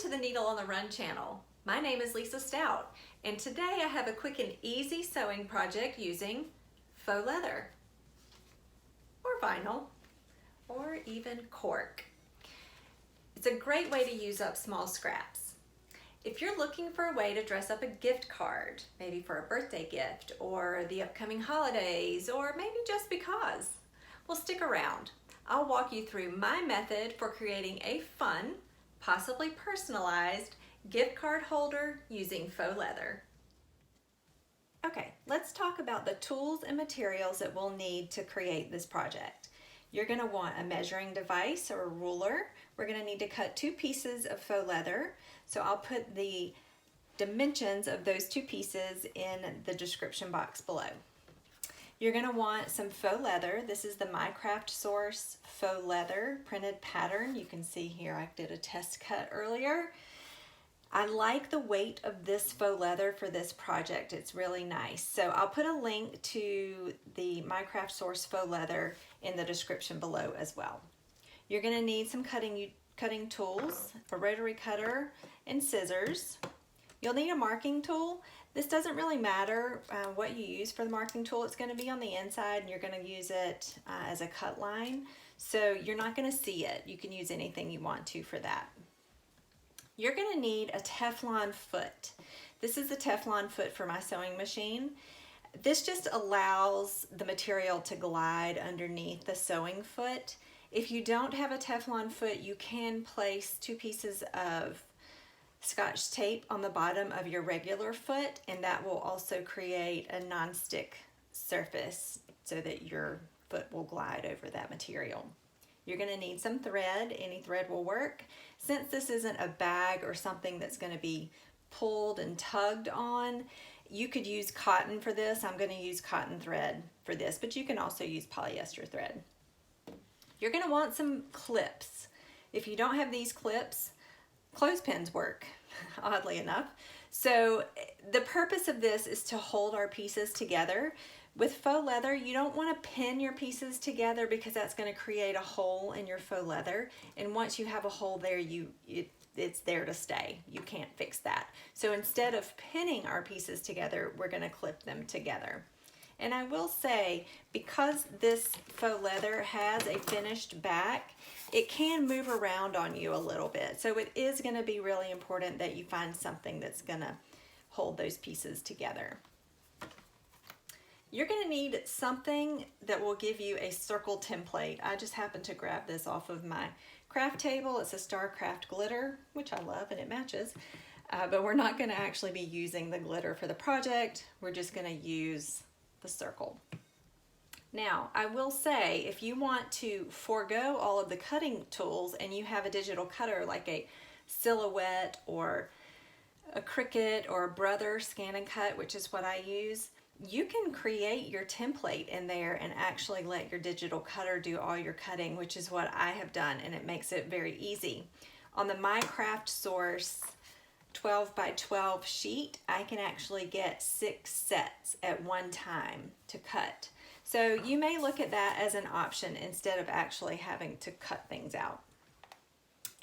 to the Needle on the Run channel. My name is Lisa Stout, and today I have a quick and easy sewing project using faux leather, or vinyl, or even cork. It's a great way to use up small scraps. If you're looking for a way to dress up a gift card, maybe for a birthday gift, or the upcoming holidays, or maybe just because, well, stick around. I'll walk you through my method for creating a fun, possibly personalized gift card holder using faux leather. Okay, let's talk about the tools and materials that we'll need to create this project. You're going to want a measuring device or a ruler. We're going to need to cut 2 pieces of faux leather. So I'll put the dimensions of those 2 pieces in the description box below. You're going to want some faux leather. This is the My Craft Source faux leather printed pattern. You can see here I did a test cut earlier. I like the weight of this faux leather for this project. It's really nice. So I'll put a link to the My Craft Source faux leather in the description below as well. You're going to need some cutting tools, a rotary cutter, and scissors. You'll need a marking tool. This doesn't really matter what you use for the marking tool. It's going to be on the inside and you're going to use it as a cut line. So you're not going to see it. You can use anything you want to for that. You're going to need a Teflon foot. This is the Teflon foot for my sewing machine. This just allows the material to glide underneath the sewing foot. If you don't have a Teflon foot, you can place 2 pieces of Scotch tape on the bottom of your regular foot, and that will also create a non-stick surface so that your foot will glide over that material. You're going to need some thread. Any thread will work. Since this isn't a bag or something that's going to be pulled and tugged on, you could use cotton for this. I'm going to use cotton thread for this, but you can also use polyester thread. You're going to want some clips. If you don't have these clips, clothespins work, oddly enough. So the purpose of this is to hold our pieces together. With faux leather, you don't want to pin your pieces together because that's going to create a hole in your faux leather. And once you have a hole there, it's there to stay. You can't fix that. So instead of pinning our pieces together, we're going to clip them together. And I will say, because this faux leather has a finished back, it can move around on you a little bit. So it is going to be really important that you find something that's going to hold those pieces together. You're going to need something that will give you a circle template. I just happened to grab this off of my craft table. It's a Starcraft glitter, which I love and it matches. But we're not going to actually be using the glitter for the project. We're just going to use the circle. Now, I will say, if you want to forego all of the cutting tools and you have a digital cutter like a Silhouette or a Cricut or a Brother Scan and Cut, which is what I use, you can create your template in there and actually let your digital cutter do all your cutting, which is what I have done, and it makes it very easy. On the My Craft Source 12 by 12 sheet, I can actually get 6 sets at one time to cut. So you may look at that as an option instead of actually having to cut things out.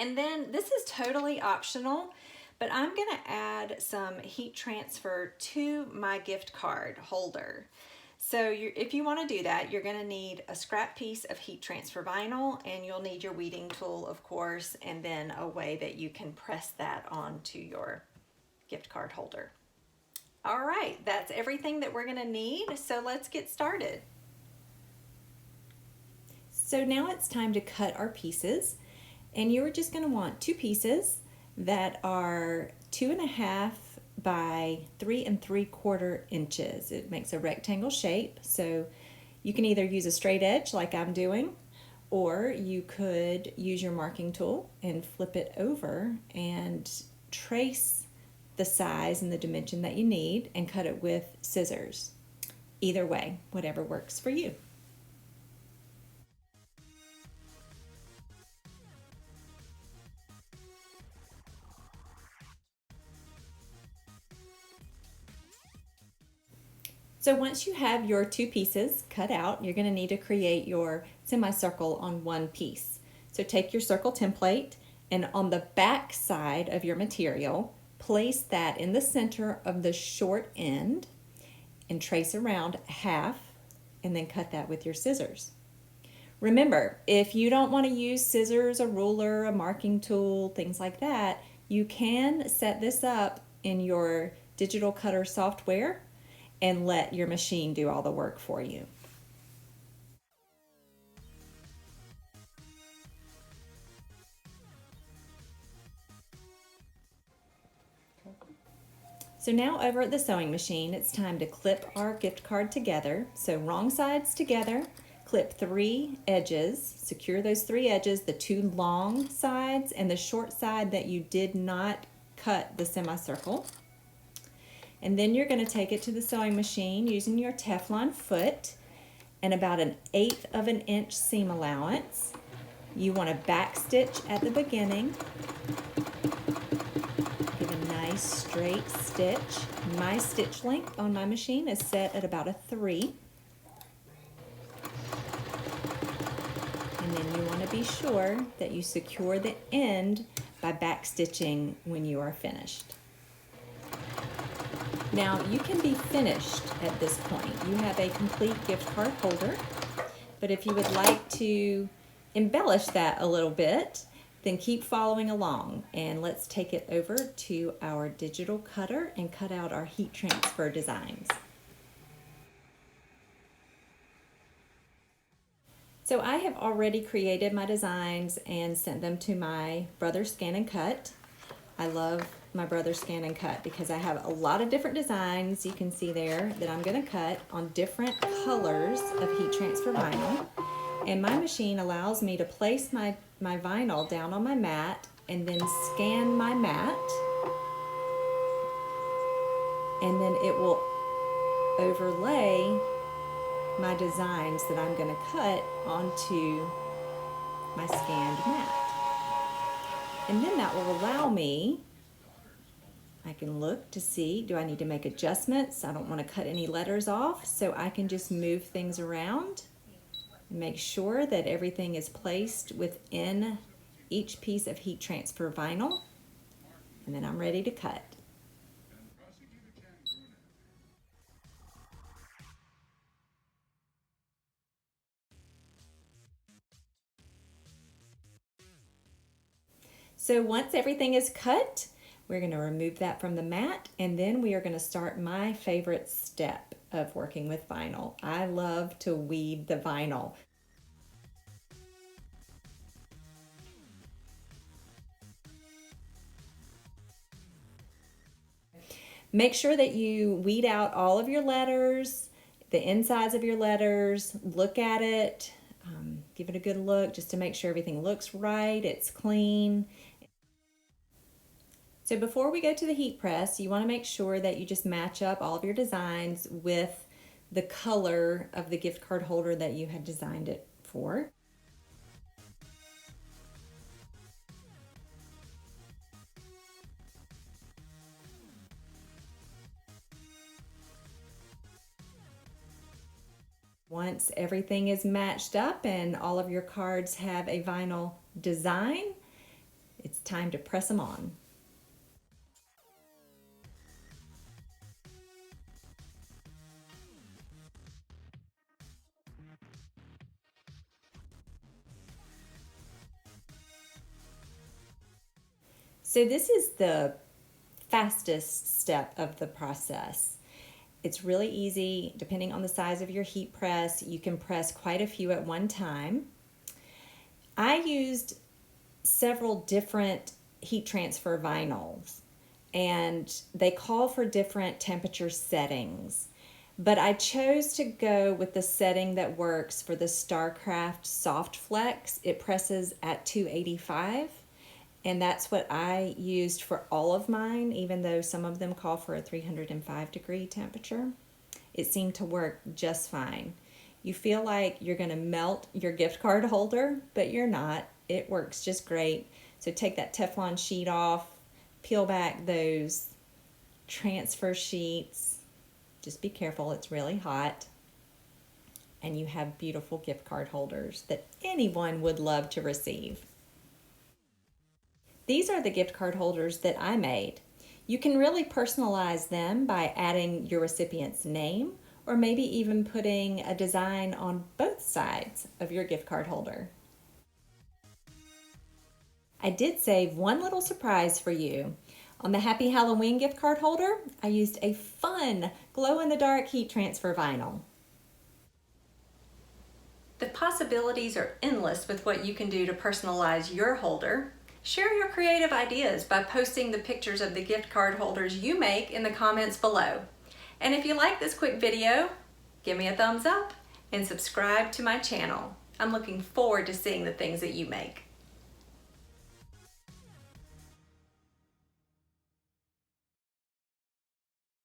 And then this is totally optional, but I'm going to add some heat transfer to my gift card holder. So if you want to do that, you're going to need a scrap piece of heat transfer vinyl, and you'll need your weeding tool, of course, and then a way that you can press that onto your gift card holder. All right, that's everything that we're going to need, so let's get started. So now it's time to cut our pieces, and you're just going to want 2 pieces that are 2.5 by 3 3/4 inches. It makes a rectangle shape, so you can either use a straight edge like I'm doing, or you could use your marking tool and flip it over and trace the size and the dimension that you need and cut it with scissors. Either way, whatever works for you. So once you have your 2 pieces cut out, you're going to need to create your semicircle on one piece. So take your circle template And on the back side of your material, place that in the center of the short end and trace around half, and then cut that with your scissors. Remember, if you don't want to use scissors, a ruler, a marking tool, things like that, you can set this up in your digital cutter software and let your machine do all the work for you. So now over at the sewing machine, it's time to clip our gift card together. So wrong sides together, clip 3 edges, secure those 3 edges, the 2 long sides and the short side that you did not cut the semicircle. And then you're going to take it to the sewing machine using your Teflon foot and about 1/8 of an inch seam allowance. You want to back stitch at the beginning. Give a nice straight stitch. My stitch length on my machine is set at about a 3. And then you want to be sure that you secure the end by back stitching when you are finished. Now you can be finished at this point. You have a complete gift card holder, but if you would like to embellish that a little bit, then keep following along and let's take it over to our digital cutter and cut out our heat transfer designs. So I have already created my designs and sent them to my Brother Scan and Cut. I love my Brother Scan and Cut because I have a lot of different designs you can see there that I'm going to cut on different colors of heat transfer vinyl. And my machine allows me to place my vinyl down on my mat and then scan my mat. And then it will overlay my designs that I'm going to cut onto my scanned mat. And then that will allow me, I can look to see, do I need to make adjustments? I don't want to cut any letters off, so I can just move things around and make sure that everything is placed within each piece of heat transfer vinyl. And then I'm ready to cut. So once everything is cut, we're going to remove that from the mat, and then we are going to start my favorite step of working with vinyl. I love to weed the vinyl. Make sure that you weed out all of your letters, the insides of your letters, look at it, give it a good look just to make sure everything looks right, it's clean. So before we go to the heat press, you want to make sure that you just match up all of your designs with the color of the gift card holder that you had designed it for. Once everything is matched up and all of your cards have a vinyl design, it's time to press them on. So this is the fastest step of the process. It's really easy. Depending on the size of your heat press, you can press quite a few at one time. I used several different heat transfer vinyls, and they call for different temperature settings. But I chose to go with the setting that works for the StarCraft Soft Flex. It presses at 285. And that's what I used for all of mine, even though some of them call for a 305-degree temperature. It seemed to work just fine. You feel like you're going to melt your gift card holder, but you're not. It works just great. So take that Teflon sheet off, peel back those transfer sheets. Just be careful, it's really hot. And you have beautiful gift card holders that anyone would love to receive. These are the gift card holders that I made. You can really personalize them by adding your recipient's name or maybe even putting a design on both sides of your gift card holder. I did save one little surprise for you. On the Happy Halloween gift card holder, I used a fun glow-in-the-dark heat transfer vinyl. The possibilities are endless with what you can do to personalize your holder. Share your creative ideas by posting the pictures of the gift card holders you make in the comments below. And if you like this quick video, give me a thumbs up and subscribe to my channel. I'm looking forward to seeing the things that you make.